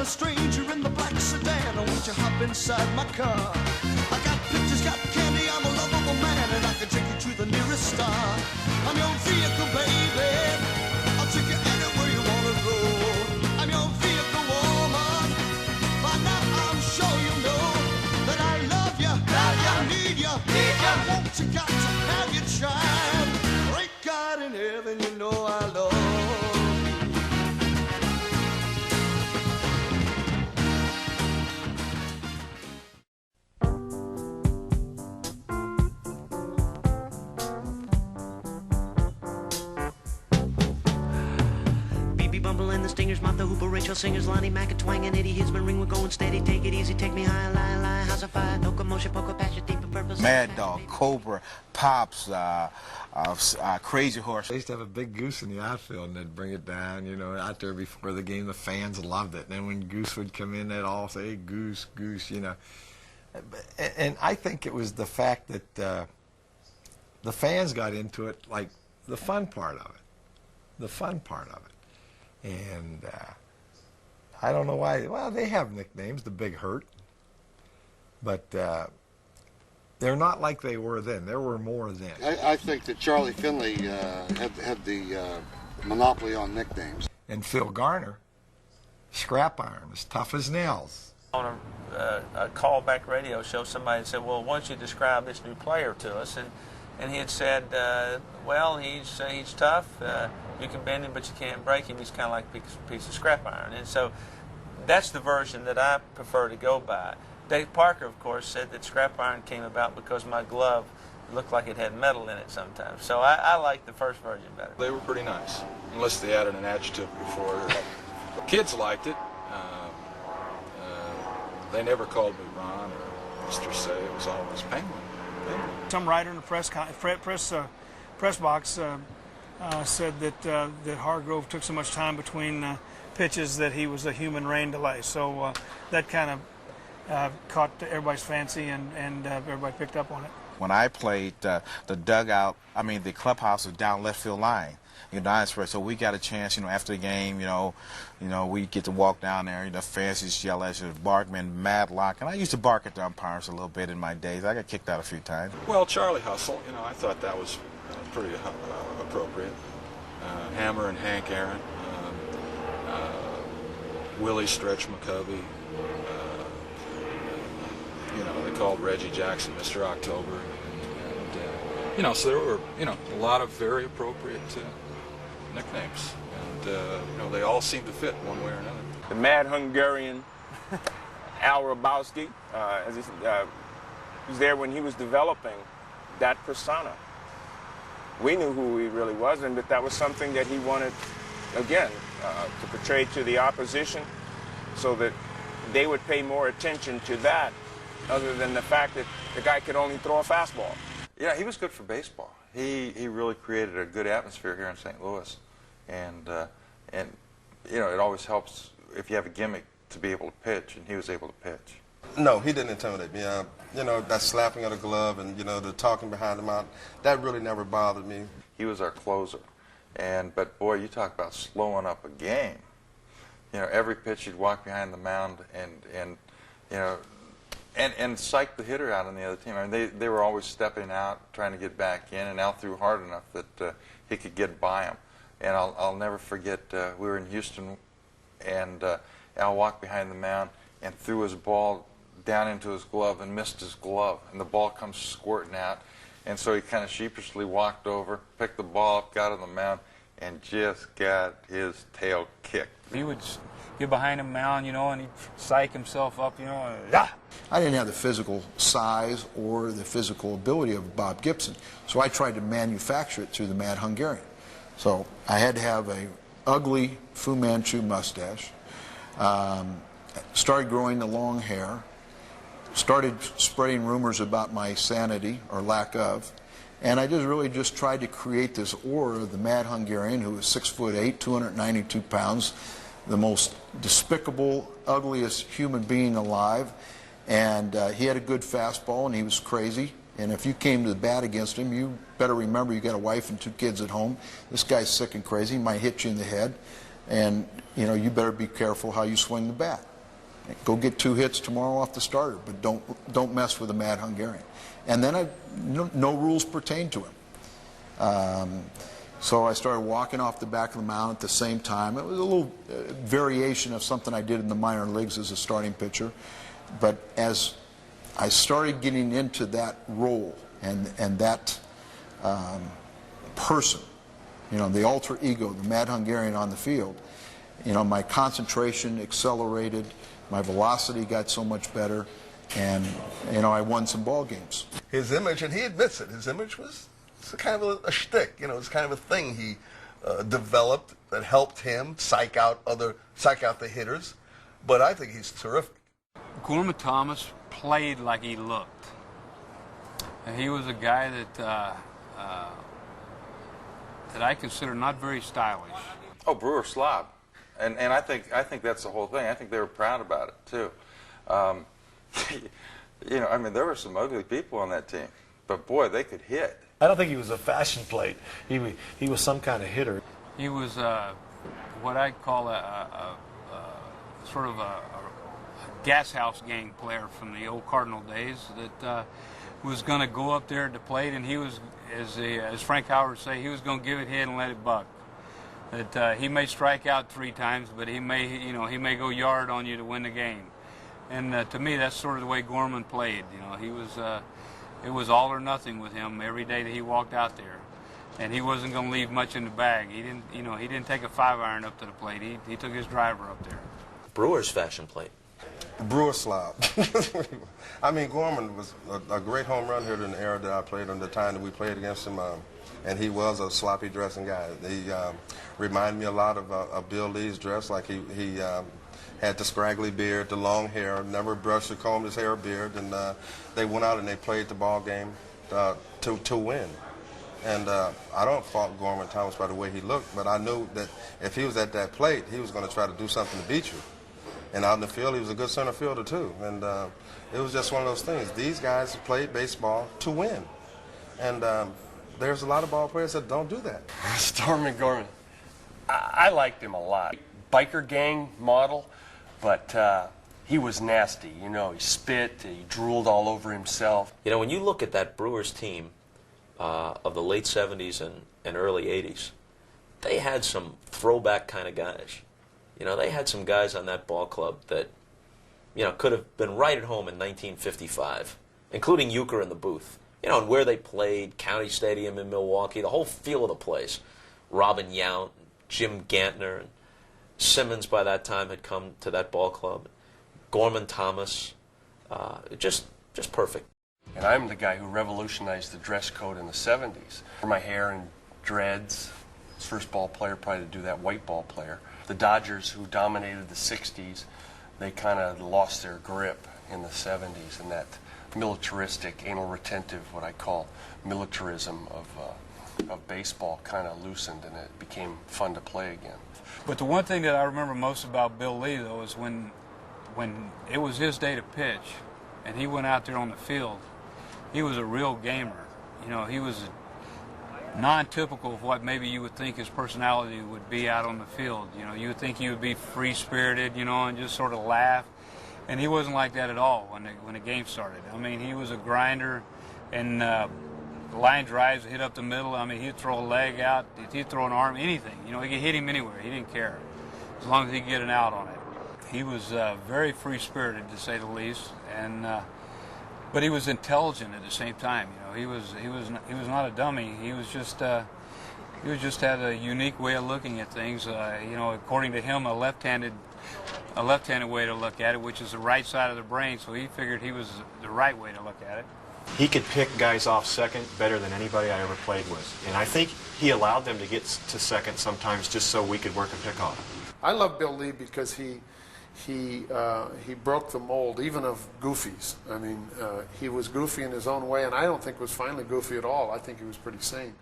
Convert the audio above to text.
a stranger in the black sedan. Won't you hop inside my car? I got pictures, got candy, I'm a lovable man, and I can take you to the nearest star. I'm your vehicle, baby. I'll take you anywhere you wanna go. I'm your vehicle, woman. By now I'm sure you know that I love you, I need you, I want you, got to have your child. Great God in heaven, you know I love you. Bumble and the Stingers, Martha Hooper, Rachel Singers, Lonnie Mack, and Twang, and Eddie Hisman, ring, we're going steady, take it easy, take me high, lie, lie, house of fire, no commotion, poker, passion, deep and purpose. Mad Dog, Cobra, Pops, Crazy Horse. They used to have a big goose in the outfield, and they'd bring it down, you know, out there before the game. The fans loved it. And then when Goose would come in, they'd all say, hey, Goose, Goose, you know. And I think it was the fact that the fans got into it, like the fun part of it. The fun part of it. And I don't know why. Well, they have nicknames, the Big Hurt. But they're not like they were then. There were more then. I think that Charlie Finley had the monopoly on nicknames. And Phil Garner, Scrap Iron, as tough as nails. On a callback radio show, somebody said, well, why don't you describe this new player to us? And he had said, well, he's tough. You can bend him, but you can't break him. He's kind of like a piece of scrap iron. And so that's the version that I prefer to go by. Dave Parker, of course, said that scrap iron came about because my glove looked like it had metal in it sometimes. So I like the first version better. They were pretty nice, unless they added an adjective before. Kids liked it. They never called me Ron or Mr. Say. It was always Penguin. Some writer in the press box said that Hargrove took so much time between pitches that he was a human rain delay. So that kind of caught everybody's fancy, and everybody picked up on it. When I played, the dugout, the clubhouse was down left field line. So we got a chance, after the game, we get to walk down there, fans just yell at you, barkman, mad lock. And I used to bark at the umpires a little bit in my days. I got kicked out a few times. Well, Charlie Hustle, I thought that was pretty appropriate. Hammer and Hank Aaron, Willie Stretch McCovey, they called Reggie Jackson Mr. October. And so there were, a lot of very appropriate nicknames. And, they all seemed to fit one way or another. The Mad Hungarian, Al Rabowski, as he was there when he was developing that persona. We knew who he really was, and that was something that he wanted, again, to portray to the opposition so that they would pay more attention to that other than the fact that the guy could only throw a fastball. Yeah, he was good for baseball. He really created a good atmosphere here in St. Louis. And it always helps if you have a gimmick to be able to pitch, and he was able to pitch. No, he didn't intimidate me. That slapping of the glove and, the talking behind the mouth, that really never bothered me. He was our closer. But boy, you talk about slowing up a game. Every pitch he'd walk behind the mound and psych the hitter out on the other team. They were always stepping out, trying to get back in, and Al threw hard enough that he could get by him. And I'll never forget, we were in Houston, and Al walked behind the mound and threw his ball down into his glove and missed his glove, and the ball comes squirting out. And so he kind of sheepishly walked over, picked the ball up, got on the mound, and just got his tail kicked. He would get behind the mound, and he'd psych himself up, yeah. I didn't have the physical size or the physical ability of Bob Gibson, so I tried to manufacture it through the Mad Hungarian. So I had to have a ugly Fu Manchu mustache, started growing the long hair, started spreading rumors about my sanity or lack of, and I just tried to create this aura of the Mad Hungarian, who was 6'8", 292 pounds, the most despicable, ugliest human being alive, and he had a good fastball, and he was crazy. And if you came to the bat against him, you better remember you got a wife and 2 kids at home. This guy's sick and crazy. He might hit you in the head. And, you better be careful how you swing the bat. Go get 2 hits tomorrow off the starter, but don't mess with the Mad Hungarian. And then no rules pertain to him. So I started walking off the back of the mound at the same time. It was a little variation of something I did in the minor leagues as a starting pitcher. But as I started getting into that role and that person, you know, the alter ego, the Mad Hungarian on the field, you know, my concentration accelerated, my velocity got so much better, and, you know, I won some ball games. His image, and he admits it, his image was kind of a shtick, you know, it's kind of a thing he developed that helped him psych out the hitters. But I think he's terrific. Gorman Thomas played like he looked. And he was a guy that I consider not very stylish. Oh, Brewer slob, and I think that's the whole thing. I think they were proud about it too. You know, I mean, there were some ugly people on that team, but boy, they could hit. I don't think he was a fashion plate. He was some kind of hitter. He was what I'd call a sort of a gas house gang player from the old Cardinal days that was going to go up there to plate, and he was, as Frank Howard would say, he was going to give it hit and let it buck. That he may strike out 3 times, but he may go yard on you to win the game. And to me, that's sort of the way Gorman played. You know, he was it was all or nothing with him every day that he walked out there, and he wasn't going to leave much in the bag. He didn't take a 5-iron up to the plate. He took his driver up there. Brewer's fashion plate. Brewer slob. I mean, Gorman was a great home run hitter in the era that I played, in the time that we played against him, and he was a sloppy dressing guy. He reminded me a lot of Bill Lee's dress. Like he had the scraggly beard, the long hair, never brushed or combed his hair or beard, and they went out and they played the ball game to win. And I don't fault Gorman Thomas by the way he looked, but I knew that if he was at that plate, he was going to try to do something to beat you. And out in the field, he was a good center fielder, too. And it was just one of those things. These guys played baseball to win. And there's a lot of ball players that don't do that. Stormy Gorman. I liked him a lot. Biker gang model, but he was nasty. You know, he spit, he drooled all over himself. You know, when you look at that Brewers team of the late 70s and early 80s, they had some throwback kind of guys. You know, they had some guys on that ball club that, you know, could have been right at home in 1955, including Euchre in the booth. You know, and where they played, County Stadium in Milwaukee, the whole feel of the place. Robin Yount, Jim Gantner, and Simmons by that time had come to that ball club. Gorman Thomas, just perfect. And I'm the guy who revolutionized the dress code in the 70s. For my hair and dreads, first ball player probably to do that, white ball player. The Dodgers, who dominated the 60s, they kind of lost their grip in the 70s, and that militaristic, anal retentive, what I call militarism of baseball kind of loosened, and it became fun to play again. But the one thing that I remember most about Bill Lee, though, is when it was his day to pitch, and he went out there on the field, he was a real gamer. You know, he was non-typical of what maybe you would think his personality would be out on the field. You know, you would think he would be free-spirited, you know, and just sort of laugh. And he wasn't like that at all when the game started. I mean, he was a grinder, and line drives hit up the middle. I mean, he'd throw a leg out, he'd throw an arm, anything. You know, he could hit him anywhere. He didn't care, as long as he could get an out on it. He was very free-spirited, to say the least, and but he was intelligent at the same time. You know, he was not a dummy. He was just had a unique way of looking at things. You know, according to him, a left-handed way to look at it, which is the right side of the brain. So he figured he was the right way to look at it. He could pick guys off second better than anybody I ever played with, and I think he allowed them to get to second sometimes just so we could work a pick off. I love Bill Lee because he broke the mold, even of goofies. I mean, he was goofy in his own way, and I don't think was finally goofy at all. I think he was pretty sane.